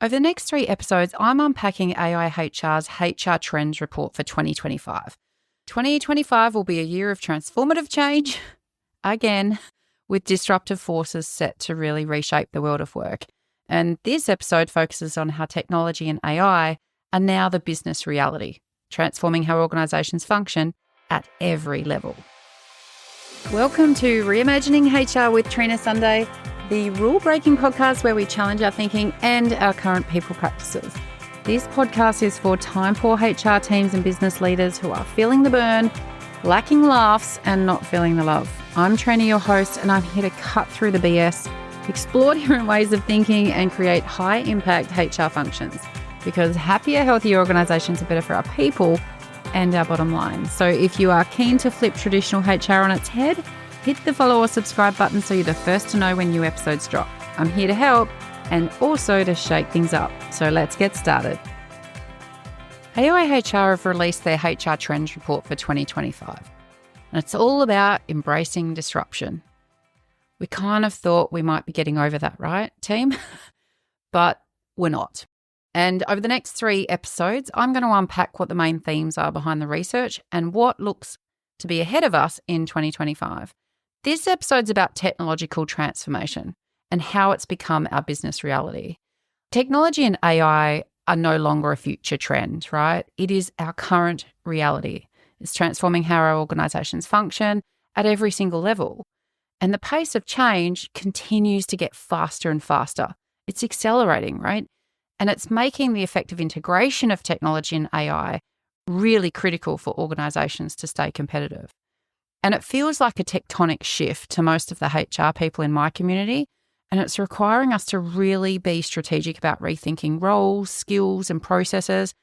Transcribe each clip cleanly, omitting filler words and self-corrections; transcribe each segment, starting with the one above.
Over the next 3 episodes, I'm unpacking AIHR's HR Trends Report for 2025. 2025 will be a year of transformative change, again, with disruptive forces set to really reshape the world of work. And this episode focuses on how technology and AI are now the business reality, transforming how organisations function at every level. Welcome to Reimagining HR with Trina Sunday, the rule-breaking podcast where we challenge our thinking and our current people practices. This podcast is for time-poor HR teams and business leaders who are feeling the burn, lacking laughs, and not feeling the love. I'm Trina, your host, and I'm here to cut through the BS, explore different ways of thinking, and create high-impact HR functions. Because happier, healthier organisations are better for our people and our bottom line. So if you are keen to flip traditional HR on its head, hit the follow or subscribe button so you're the first to know when new episodes drop. I'm here to help and also to shake things up. So let's get started. AIHR have released their HR Trends Report for 2025. And it's all about embracing disruption. We kind of thought we might be getting over that, right, team? But we're not. And over the next 3 episodes, I'm going to unpack what the main themes are behind the research and what looks to be ahead of us in 2025. This episode's about technological transformation and how it's become our business reality. Technology and AI are no longer a future trend, right? It is our current reality. It's transforming how our organisations function at every single level. And the pace of change continues to get faster and faster. It's accelerating, right? And it's making the effective integration of technology and AI really critical for organisations to stay competitive. And it feels like a tectonic shift to most of the HR people in my community, and it's requiring us to really be strategic about rethinking roles, skills, and processes.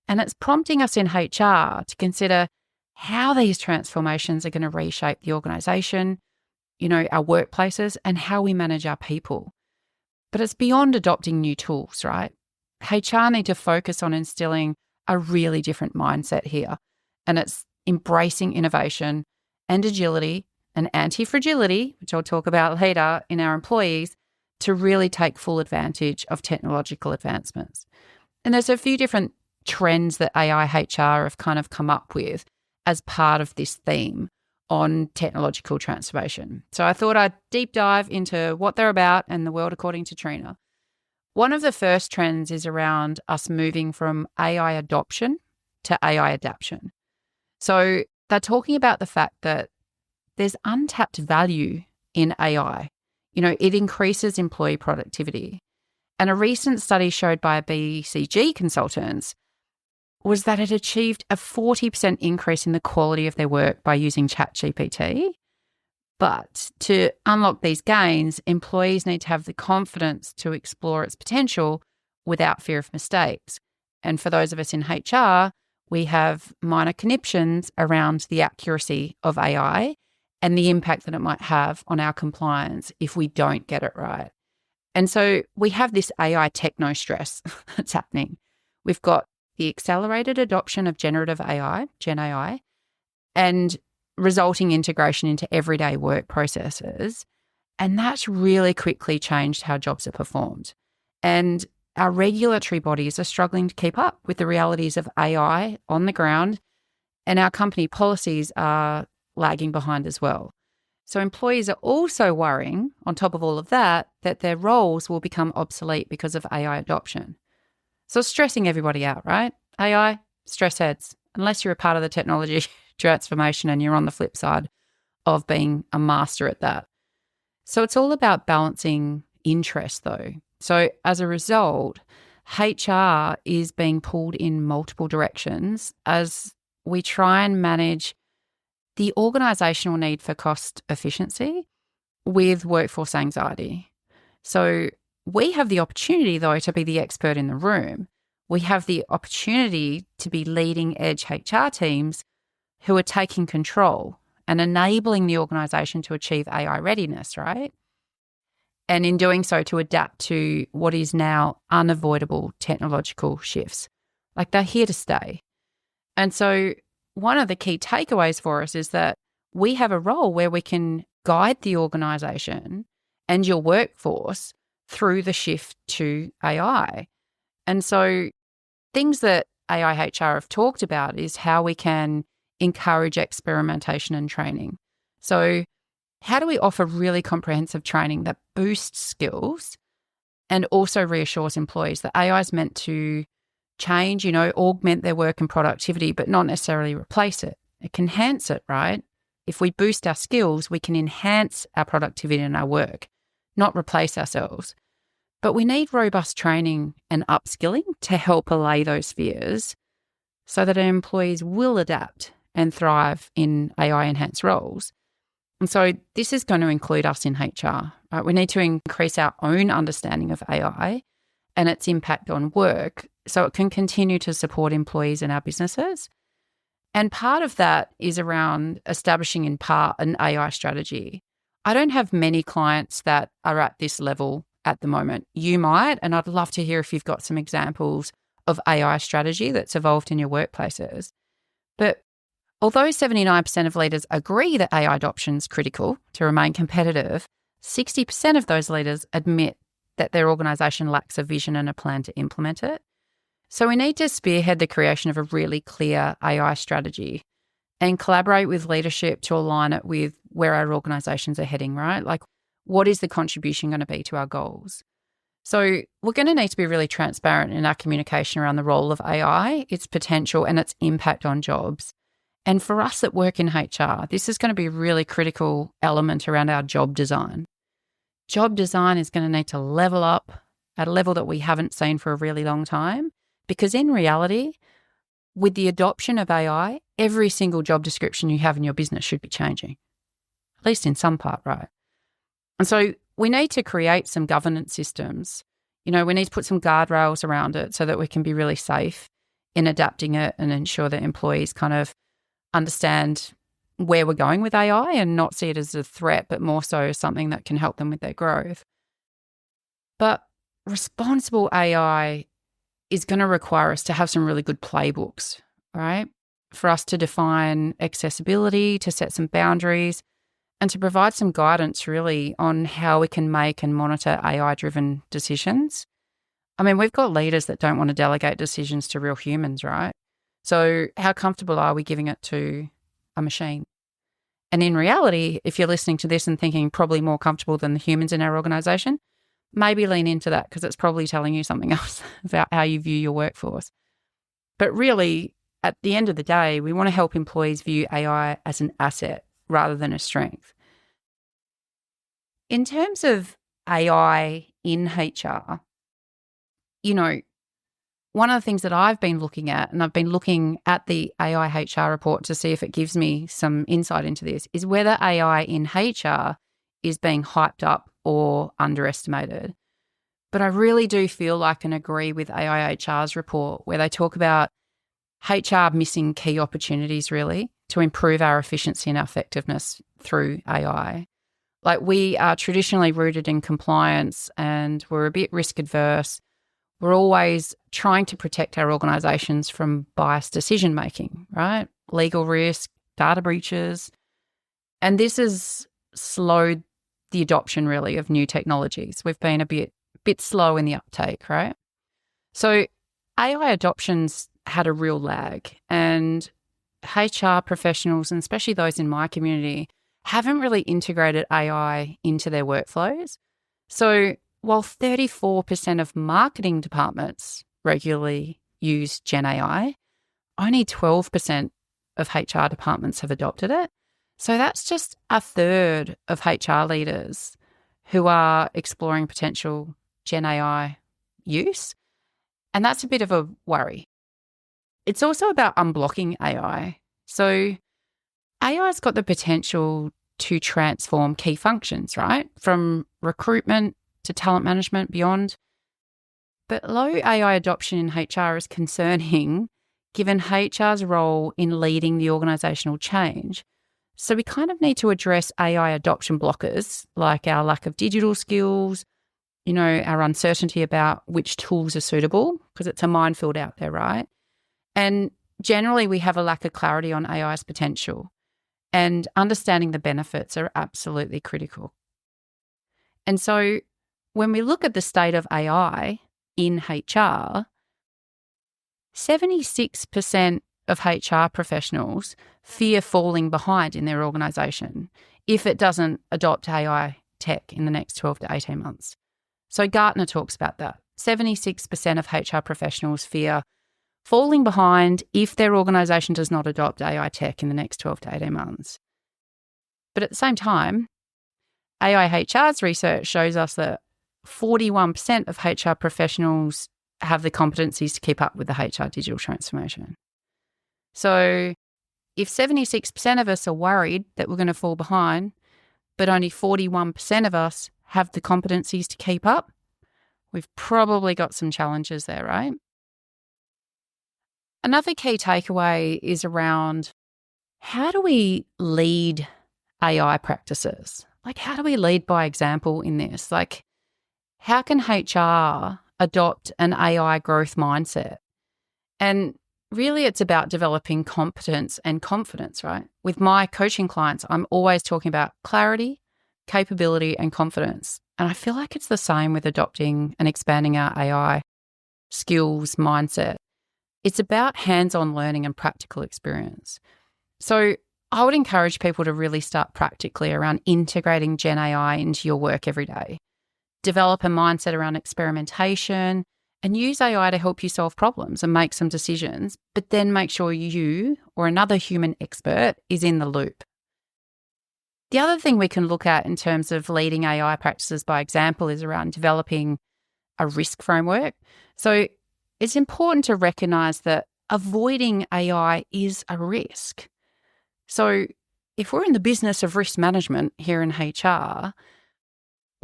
And it's prompting us in HR to consider how these transformations are going to reshape the organisation, our workplaces, and how we manage our people. But it's beyond adopting new tools, right? HR need to focus on instilling a really different mindset here, and it's embracing innovation and agility and anti-fragility, which I'll talk about later, in our employees to really take full advantage of technological advancements. And there's a few different trends that AIHR have kind of come up with as part of this theme on technological transformation. So I thought I'd deep dive into what they're about and the world according to Trina. One of the first trends is around us moving from AI adoption to AI adaption. So they're talking about the fact that there's untapped value in AI. It increases employee productivity. And a recent study showed by BCG consultants was that it achieved a 40% increase in the quality of their work by using ChatGPT. But to unlock these gains, employees need to have the confidence to explore its potential without fear of mistakes. And for those of us in HR, we have minor conniptions around the accuracy of AI and the impact that it might have on our compliance if we don't get it right. And so we have this AI techno-stress that's happening. We've got the accelerated adoption of generative AI, Gen AI, and resulting integration into everyday work processes. And that's really quickly changed how jobs are performed. And our regulatory bodies are struggling to keep up with the realities of AI on the ground, and our company policies are lagging behind as well. So employees are also worrying, on top of all of that their roles will become obsolete because of AI adoption. So it's stressing everybody out, right? AI, stress heads, unless you're a part of the technology transformation and you're on the flip side of being a master at that. So it's all about balancing interest though. So as a result, HR is being pulled in multiple directions as we try and manage the organisational need for cost efficiency with workforce anxiety. So we have the opportunity, though, to be the expert in the room. We have the opportunity to be leading edge HR teams who are taking control and enabling the organisation to achieve AI readiness, right? And in doing so, to adapt to what is now unavoidable technological shifts. Like, they're here to stay. And so one of the key takeaways for us is that we have a role where we can guide the organisation and your workforce through the shift to AI. And so things that AIHR have talked about is how we can encourage experimentation and training. So how do we offer really comprehensive training that boosts skills and also reassures employees that AI is meant to change, augment their work and productivity, but not necessarily replace it. It can enhance it, right? If we boost our skills, we can enhance our productivity in our work, not replace ourselves. But we need robust training and upskilling to help allay those fears so that our employees will adapt and thrive in AI-enhanced roles. And so this is going to include us in HR. Right? We need to increase our own understanding of AI and its impact on work so it can continue to support employees in our businesses. And part of that is around establishing in part an AI strategy. I don't have many clients that are at this level at the moment. You might, and I'd love to hear if you've got some examples of AI strategy that's evolved in your workplaces. But although 79% of leaders agree that AI adoption is critical to remain competitive, 60% of those leaders admit that their organisation lacks a vision and a plan to implement it. So we need to spearhead the creation of a really clear AI strategy and collaborate with leadership to align it with where our organisations are heading, right? Like, what is the contribution going to be to our goals? So we're going to need to be really transparent in our communication around the role of AI, its potential and its impact on jobs. And for us that work in HR, this is going to be a really critical element around our job design. Job design is going to need to level up at a level that we haven't seen for a really long time, because in reality, with the adoption of AI, every single job description you have in your business should be changing, at least in some part, right? And so we need to create some governance systems. We need to put some guardrails around it so that we can be really safe in adapting it and ensure that employees kind of understand where we're going with AI and not see it as a threat, but more so something that can help them with their growth. But responsible AI is going to require us to have some really good playbooks, right? For us to define accessibility, to set some boundaries, and to provide some guidance really on how we can make and monitor AI-driven decisions. I mean, we've got leaders that don't want to delegate decisions to real humans, right? So how comfortable are we giving it to a machine? And in reality, if you're listening to this and thinking probably more comfortable than the humans in our organisation, maybe lean into that because it's probably telling you something else about how you view your workforce. But really, at the end of the day, we want to help employees view AI as an asset rather than a strength. In terms of AI in HR, one of the things that I've been looking at, and I've been looking at the AIHR report to see if it gives me some insight into this, is whether AI in HR is being hyped up or underestimated. But I really do feel like and agree with AIHR's report where they talk about HR missing key opportunities really to improve our efficiency and our effectiveness through AI. Like, we are traditionally rooted in compliance and we're a bit risk adverse. We're always trying to protect our organisations from biased decision making, right? Legal risk, data breaches. And this has slowed the adoption really of new technologies. We've been a bit slow in the uptake, right? So AI adoption's had a real lag, and HR professionals, and especially those in my community, haven't really integrated AI into their workflows. So while 34% of marketing departments regularly use Gen AI, only 12% of HR departments have adopted it. So that's just a third of HR leaders who are exploring potential Gen AI use. And that's a bit of a worry. It's also about unblocking AI. So AI's got the potential to transform key functions, right? From recruitment to talent management, beyond. But low AI adoption in HR is concerning given HR's role in leading the organisational change. So we kind of need to address AI adoption blockers like our lack of digital skills, our uncertainty about which tools are suitable, because it's a minefield out there, right? And generally we have a lack of clarity on AI's potential, and understanding the benefits are absolutely critical. And so when we look at the state of AI in HR, 76% of HR professionals fear falling behind in their organisation if it doesn't adopt AI tech in the next 12 to 18 months. So Gartner talks about that. 76% of HR professionals fear falling behind if their organisation does not adopt AI tech in the next 12 to 18 months. But at the same time, AIHR's research shows us that 41% of HR professionals have the competencies to keep up with the HR digital transformation. So if 76% of us are worried that we're going to fall behind, but only 41% of us have the competencies to keep up, we've probably got some challenges there, right? Another key takeaway is around how do we lead AI practices? Like, how do we lead by example in this? Like, how can HR adopt an AI growth mindset? And really, it's about developing competence and confidence, right? With my coaching clients, I'm always talking about clarity, capability, and confidence. And I feel like it's the same with adopting and expanding our AI skills mindset. It's about hands-on learning and practical experience. So I would encourage people to really start practically around integrating Gen AI into your work every day. Develop a mindset around experimentation and use AI to help you solve problems and make some decisions, but then make sure you or another human expert is in the loop. The other thing we can look at in terms of leading AI practices by example is around developing a risk framework. So it's important to recognise that avoiding AI is a risk. So if we're in the business of risk management here in HR,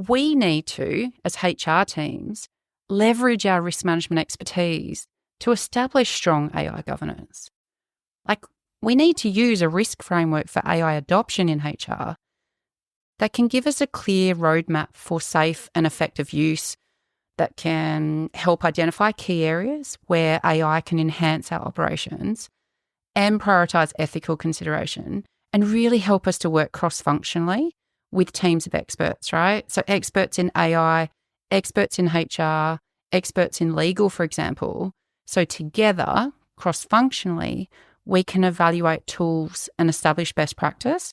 we need to, as HR teams, leverage our risk management expertise to establish strong AI governance. Like, we need to use a risk framework for AI adoption in HR that can give us a clear roadmap for safe and effective use, that can help identify key areas where AI can enhance our operations and prioritise ethical consideration, and really help us to work cross-functionally with teams of experts, right? So experts in AI, experts in HR, experts in legal, for example. So together, cross-functionally, we can evaluate tools and establish best practice.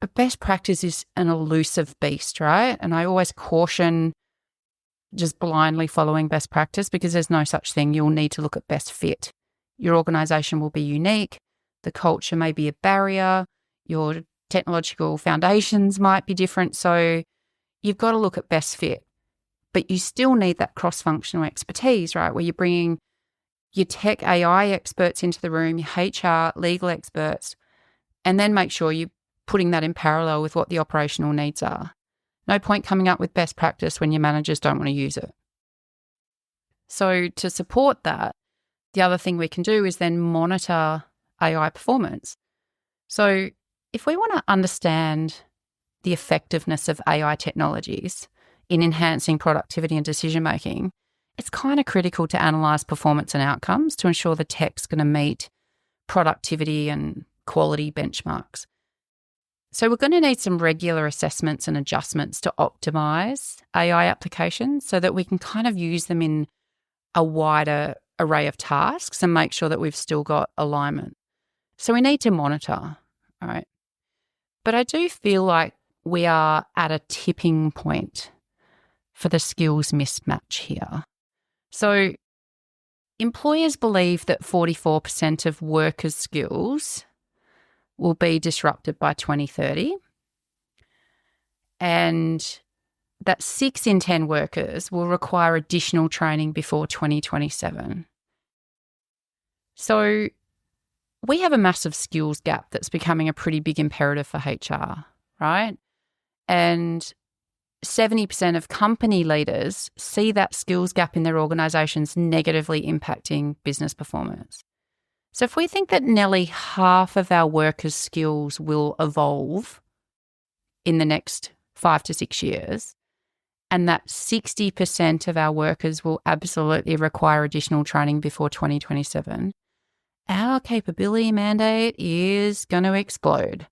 But best practice is an elusive beast, right? And I always caution just blindly following best practice, because there's no such thing. You'll need to look at best fit. Your organisation will be unique. The culture may be a barrier. Your technological foundations might be different. So you've got to look at best fit. But you still need that cross-functional expertise, right, where you're bringing your tech AI experts into the room, your HR, legal experts, and then make sure you're putting that in parallel with what the operational needs are. No point coming up with best practice when your managers don't want to use it. So to support that, the other thing we can do is then monitor AI performance. So if we want to understand the effectiveness of AI technologies in enhancing productivity and decision-making, it's kind of critical to analyse performance and outcomes to ensure the tech's going to meet productivity and quality benchmarks. So we're going to need some regular assessments and adjustments to optimise AI applications so that we can kind of use them in a wider array of tasks and make sure that we've still got alignment. So we need to monitor, all right? But I do feel like we are at a tipping point for the skills mismatch here. So employers believe that 44% of workers' skills will be disrupted by 2030, and that 6 in 10 workers will require additional training before 2027. So we have a massive skills gap that's becoming a pretty big imperative for HR, right? And 70% of company leaders see that skills gap in their organisations negatively impacting business performance. So if we think that nearly half of our workers' skills will evolve in the next 5 to 6 years, and that 60% of our workers will absolutely require additional training before 2027, our capability mandate is going to explode.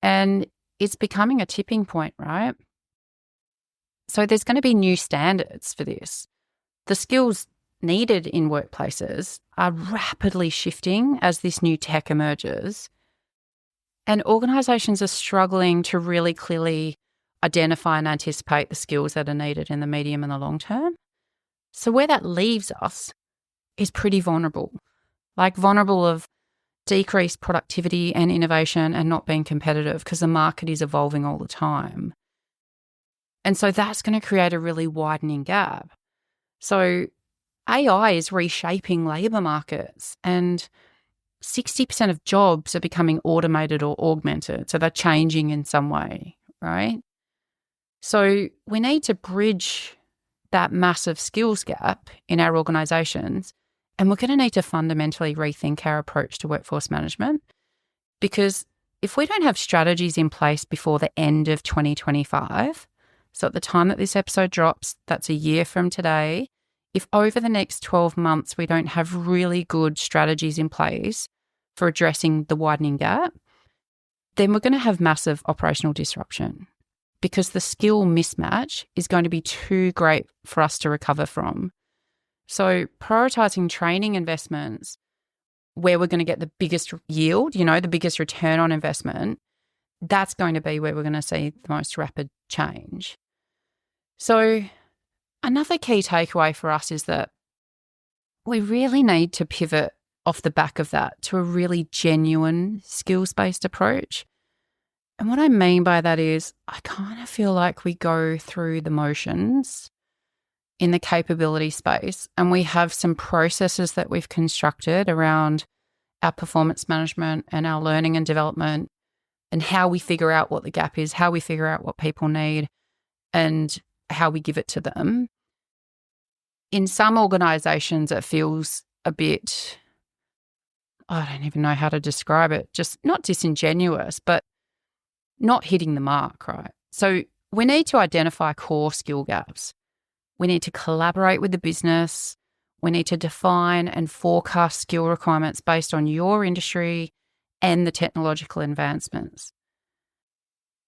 And it's becoming a tipping point, right? So there's going to be new standards for this. The skills needed in workplaces are rapidly shifting as this new tech emerges. And organisations are struggling to really clearly identify and anticipate the skills that are needed in the medium and the long term. So where that leaves us is pretty vulnerable, like vulnerable of decreased productivity and innovation and not being competitive because the market is evolving all the time. And so that's going to create a really widening gap. So AI is reshaping labour markets, and 60% of jobs are becoming automated or augmented. So they're changing in some way, right? So we need to bridge that massive skills gap in our organisations, and we're going to need to fundamentally rethink our approach to workforce management, because if we don't have strategies in place before the end of 2025, so at the time that this episode drops, that's a year from today, if over the next 12 months we don't have really good strategies in place for addressing the widening gap, then we're going to have massive operational disruption, because the skill mismatch is going to be too great for us to recover from. So prioritising training investments where we're going to get the biggest yield, the biggest return on investment, that's going to be where we're going to see the most rapid change. So another key takeaway for us is that we really need to pivot off the back of that to a really genuine skills-based approach. And what I mean by that is I kind of feel like we go through the motions in the capability space, and we have some processes that we've constructed around our performance management and our learning and development, and how we figure out what the gap is, how we figure out what people need, and how we give it to them. In some organisations, it feels a bit, I don't even know how to describe it, just not disingenuous, but not hitting the mark, right? So we need to identify core skill gaps. We need to collaborate with the business. We need to define and forecast skill requirements based on your industry and the technological advancements.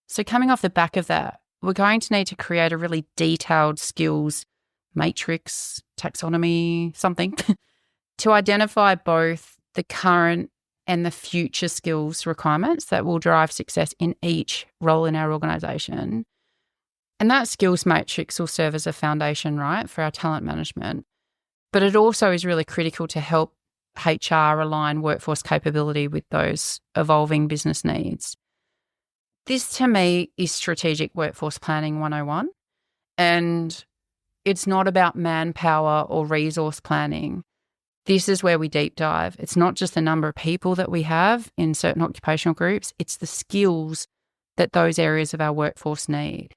So coming off the back of that, we're going to need to create a really detailed skills matrix, taxonomy, something, to identify both the current and the future skills requirements that will drive success in each role in our organisation. And that skills matrix will serve as a foundation, right, for our talent management. But it also is really critical to help HR align workforce capability with those evolving business needs. This, to me, is strategic workforce planning 101. And it's not about manpower or resource planning. This is where we deep dive. It's not just the number of people that we have in certain occupational groups, it's the skills that those areas of our workforce need.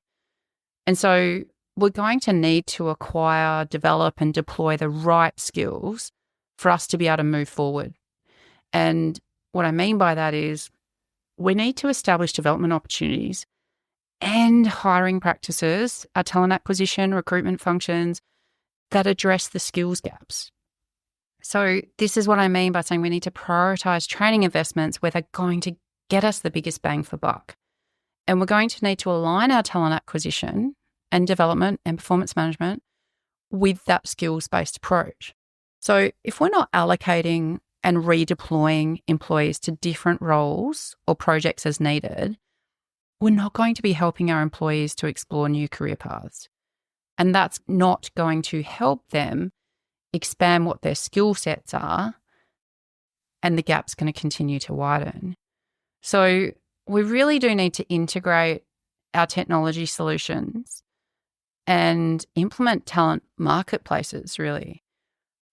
And so we're going to need to acquire, develop, and deploy the right skills for us to be able to move forward. And what I mean by that is we need to establish development opportunities and hiring practices, our talent acquisition, recruitment functions that address the skills gaps. So this is what I mean by saying we need to prioritise training investments where they're going to get us the biggest bang for buck. And we're going to need to align our talent acquisition and development and performance management with that skills-based approach. So if we're not allocating and redeploying employees to different roles or projects as needed, we're not going to be helping our employees to explore new career paths. And that's not going to help them expand what their skill sets are, and the gap's going to continue to widen. So we really do need to integrate our technology solutions and implement talent marketplaces, really.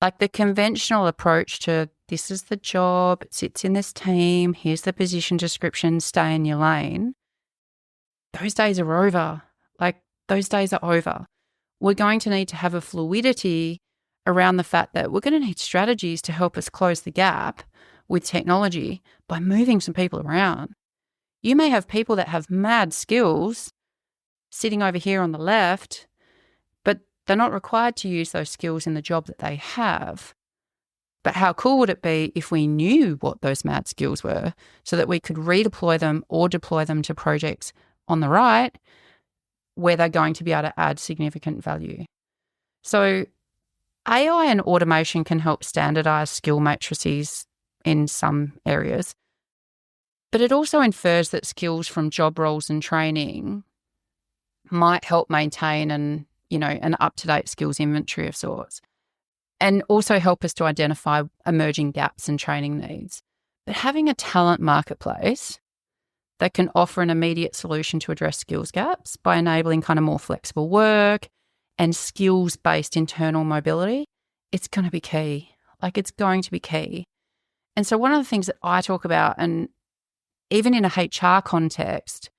Like the conventional approach to this is the job, it sits in this team, here's the position description, stay in your lane. Those days are over. Those days are over. We're going to need to have a fluidity around the fact that we're going to need strategies to help us close the gap with technology by moving some people around. You may have people that have mad skills sitting over here on the left, but they're not required to use those skills in the job that they have. But how cool would it be if we knew what those mad skills were so that we could redeploy them or deploy them to projects on the right where they're going to be able to add significant value? So AI and automation can help standardize skill matrices in some areas, but it also infers that skills from job roles and training might help maintain an up-to-date skills inventory of sorts, and also help us to identify emerging gaps and training needs. But having a talent marketplace that can offer an immediate solution to address skills gaps by enabling kind of more flexible work and skills-based internal mobility, it's going to be key. It's going to be key. And so one of the things that I talk about, and even in a HR context,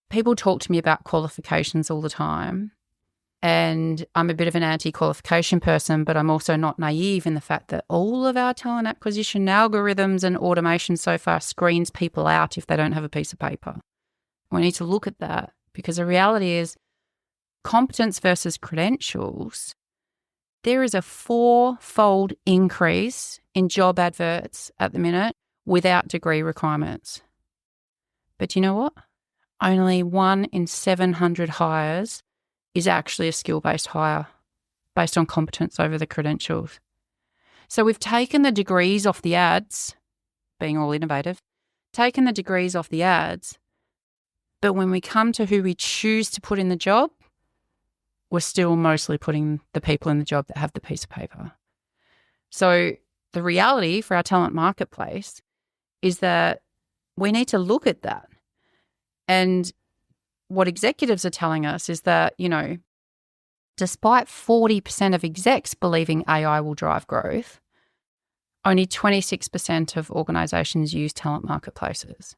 people talk to me about qualifications all the time. And I'm a bit of an anti-qualification person, but I'm also not naive in the fact that all of our talent acquisition algorithms and automation so far screens people out if they don't have a piece of paper. We need to look at that, because the reality is competence versus credentials, there is a 4-fold increase in job adverts at the minute without degree requirements. But you know what? Only 1 in 700 hires is actually a skill-based hire based on competence over the credentials. So we've taken the degrees off the ads, being all innovative, taken the degrees off the ads, but when we come to who we choose to put in the job, we're still mostly putting the people in the job that have the piece of paper. So the reality for our talent marketplace is that we need to look at that. And what executives are telling us is that, despite 40% of execs believing AI will drive growth, only 26% of organisations use talent marketplaces.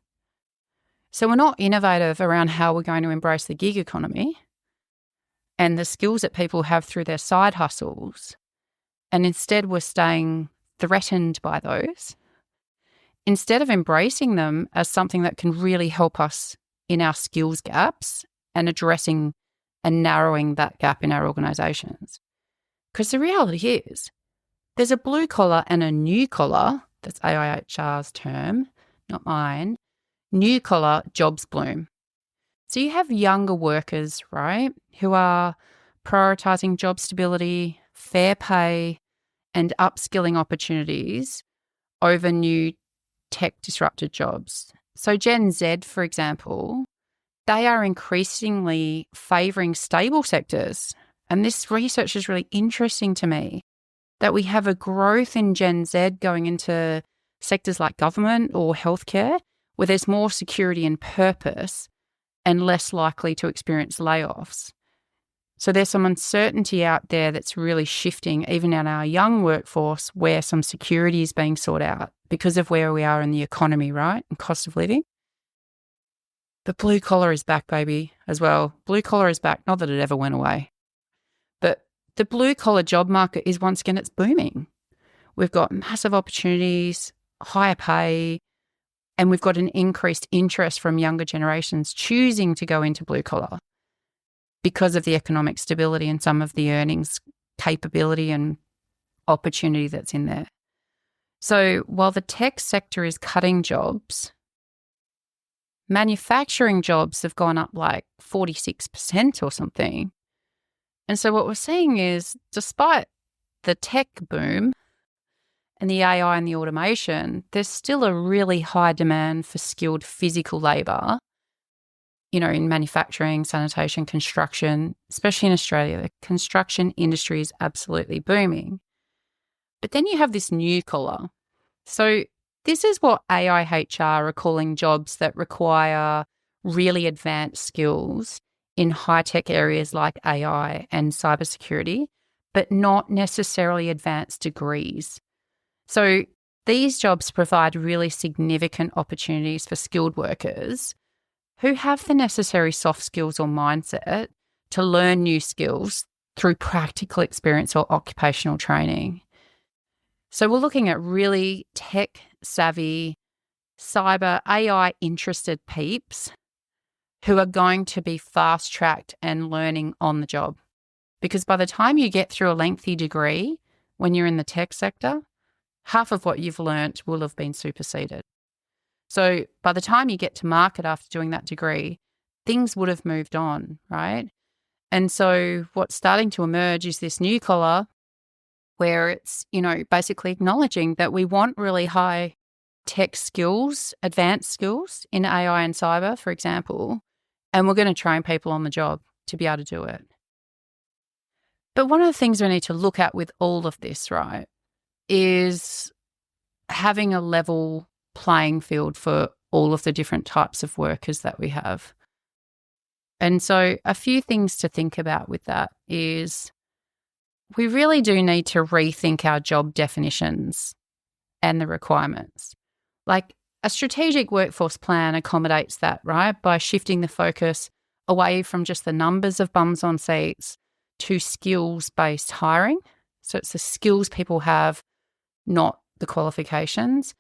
So we're not innovative around how we're going to embrace the gig economy and the skills that people have through their side hustles. And instead we're staying threatened by those, instead of embracing them as something that can really help us in our skills gaps and addressing and narrowing that gap in our organisations. Because the reality is there's a blue collar and a new collar, that's AIHR's term, not mine, new collar jobs bloom. So you have younger workers, right, who are prioritising job stability, fair pay and upskilling opportunities over new tech disrupted jobs. So Gen Z, for example, they are increasingly favouring stable sectors. And this research is really interesting to me, that we have a growth in Gen Z going into sectors like government or healthcare, where there's more security and purpose and less likely to experience layoffs. So there's some uncertainty out there that's really shifting, even in our young workforce, where some security is being sought out because of where we are in the economy, right, and cost of living. But blue collar is back, baby, as well. Blue collar is back. Not that it ever went away. But the blue collar job market is, once again, it's booming. We've got massive opportunities, higher pay, and we've got an increased interest from younger generations choosing to go into blue collar because of the economic stability and some of the earnings capability and opportunity that's in there. So while the tech sector is cutting jobs, manufacturing jobs have gone up 46% or something. And so what we're seeing is, despite the tech boom and the AI and the automation, there's still a really high demand for skilled physical labour, in manufacturing, sanitation, construction, especially in Australia. The construction industry is absolutely booming. But then you have this new collar. So this is what AIHR are calling jobs that require really advanced skills in high-tech areas like AI and cybersecurity, but not necessarily advanced degrees. So these jobs provide really significant opportunities for skilled workers who have the necessary soft skills or mindset to learn new skills through practical experience or occupational training. So we're looking at really tech-savvy, cyber, AI-interested peeps who are going to be fast-tracked and learning on the job. Because by the time you get through a lengthy degree, when you're in the tech sector, half of what you've learnt will have been superseded. So by the time you get to market after doing that degree, things would have moved on, right? And so what's starting to emerge is this new collar where it's, basically acknowledging that we want really high tech skills, advanced skills in AI and cyber, for example, and we're going to train people on the job to be able to do it. But one of the things we need to look at with all of this, right, is having a level playing field for all of the different types of workers that we have. And so a few things to think about with that is we really do need to rethink our job definitions and the requirements. Like a strategic workforce plan accommodates that, right, by shifting the focus away from just the numbers of bums on seats to skills-based hiring. So it's the skills people have, not the qualifications.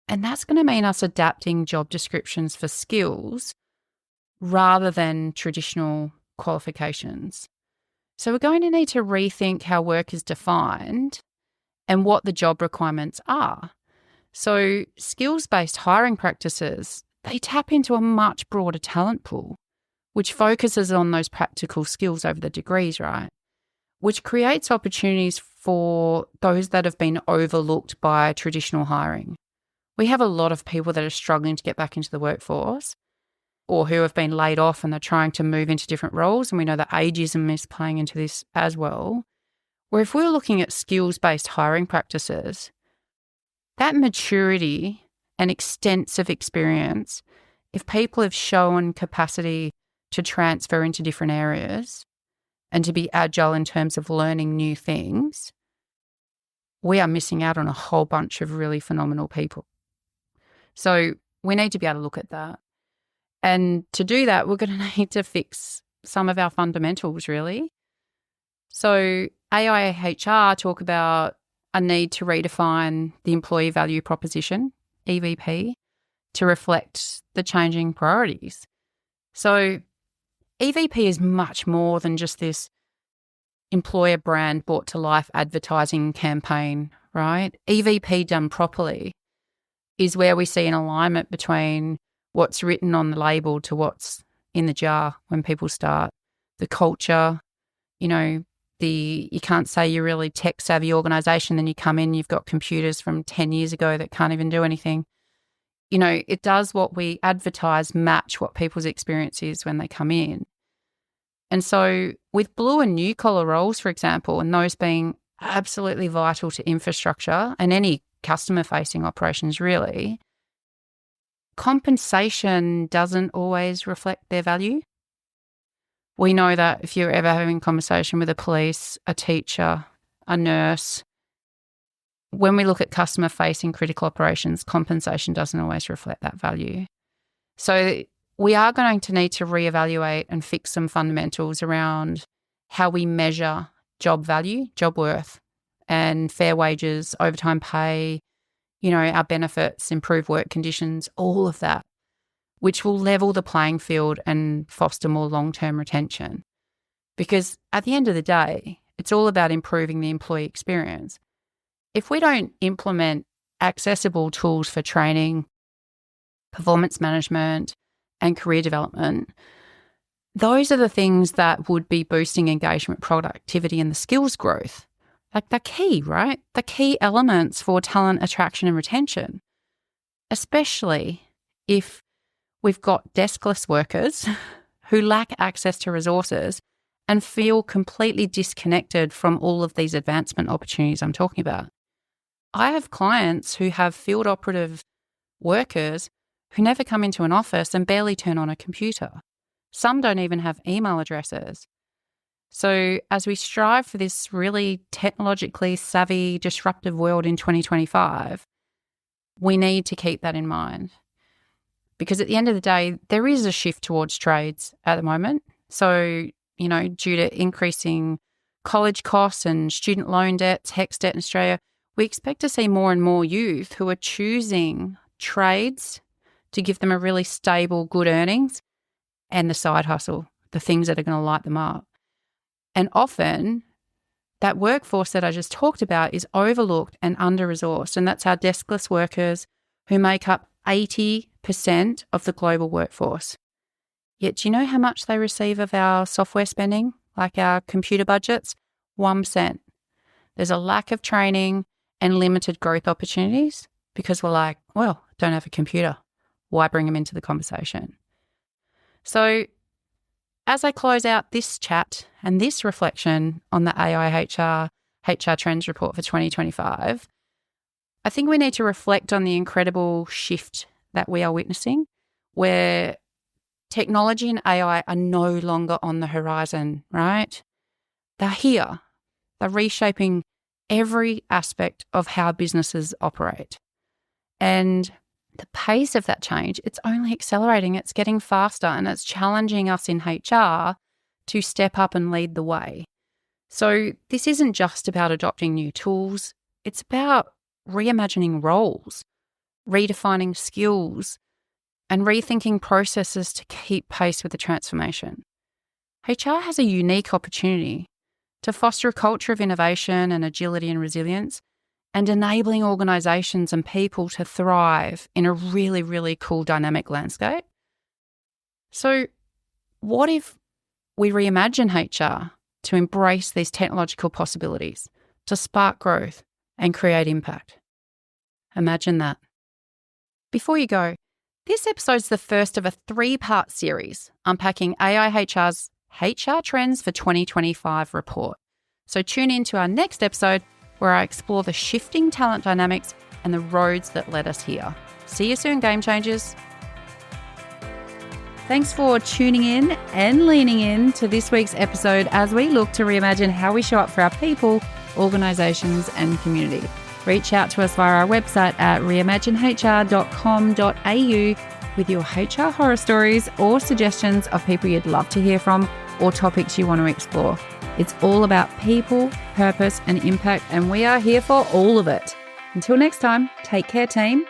And that's going to mean us adapting job descriptions for skills rather than traditional qualifications. So we're going to need to rethink how work is defined and what the job requirements are. So skills-based hiring practices, they tap into a much broader talent pool, which focuses on those practical skills over the degrees, right? Which creates opportunities for those that have been overlooked by traditional hiring. We have a lot of people that are struggling to get back into the workforce or who have been laid off and they're trying to move into different roles. And we know that ageism is playing into this as well. Where if we're looking at skills-based hiring practices, that maturity and extensive experience, if people have shown capacity to transfer into different areas and to be agile in terms of learning new things, we are missing out on a whole bunch of really phenomenal people. So we need to be able to look at that. And to do that, we're going to need to fix some of our fundamentals, really. So AIHR talk about a need to redefine the employee value proposition, EVP, to reflect the changing priorities. So EVP is much more than just this employer brand brought to life advertising campaign, right? EVP done properly is where we see an alignment between what's written on the label to what's in the jar when people start. The culture, you can't say you're really tech savvy organisation, then you come in, you've got computers from 10 years ago that can't even do anything. It does what we advertise match what people's experience is when they come in. And so with blue and new collar roles, for example, and those being absolutely vital to infrastructure and any customer-facing operations really, compensation doesn't always reflect their value. We know that if you're ever having a conversation with a police, a teacher, a nurse, when we look at customer-facing critical operations, compensation doesn't always reflect that value. So we are going to need to reevaluate and fix some fundamentals around how we measure job value, job worth, and fair wages, overtime pay, our benefits, improved work conditions, all of that, which will level the playing field and foster more long-term retention. Because at the end of the day, it's all about improving the employee experience. If we don't implement accessible tools for training, performance management, and career development, those are the things that would be boosting engagement, productivity, and the skills growth. Like the key, right? The key elements for talent attraction and retention, especially if we've got deskless workers who lack access to resources and feel completely disconnected from all of these advancement opportunities I'm talking about. I have clients who have field operative workers who never come into an office and barely turn on a computer. Some don't even have email addresses. So as we strive for this really technologically savvy, disruptive world in 2025, we need to keep that in mind. Because at the end of the day, there is a shift towards trades at the moment. So, due to increasing college costs and student loan debts, HECS debt in Australia, we expect to see more and more youth who are choosing trades to give them a really stable, good earnings and the side hustle, the things that are going to light them up. And often that workforce that I just talked about is overlooked and under-resourced, and that's our deskless workers who make up 80% of the global workforce. Yet do you know how much they receive of our software spending, like our computer budgets? 1%. there's a lack of training and limited growth opportunities because we're like, well, don't have a computer. Why bring them into the conversation? So as I close out this chat and this reflection on the AIHR HR Trends Report for 2025, I think we need to reflect on the incredible shift that we are witnessing, where technology and AI are no longer on the horizon, right? They're here. They're reshaping every aspect of how businesses operate. And the pace of that change, it's only accelerating. It's getting faster, and it's challenging us in HR to step up and lead the way. So this isn't just about adopting new tools. It's about reimagining roles, redefining skills, and rethinking processes to keep pace with the transformation. HR has a unique opportunity to foster a culture of innovation and agility and resilience, and enabling organisations and people to thrive in a really, really cool dynamic landscape. So what if we reimagine HR to embrace these technological possibilities, to spark growth and create impact? Imagine that. Before you go, this episode's the first of a 3-part series unpacking AIHR's HR Trends for 2025 report. So tune in to our next episode where I explore the shifting talent dynamics and the roads that led us here. See you soon, Game Changers. Thanks for tuning in and leaning in to this week's episode as we look to reimagine how we show up for our people, organisations and community. Reach out to us via our website at reimaginehr.com.au with your HR horror stories or suggestions of people you'd love to hear from or topics you want to explore. It's all about people, purpose and impact, and we are here for all of it. Until next time, take care, team.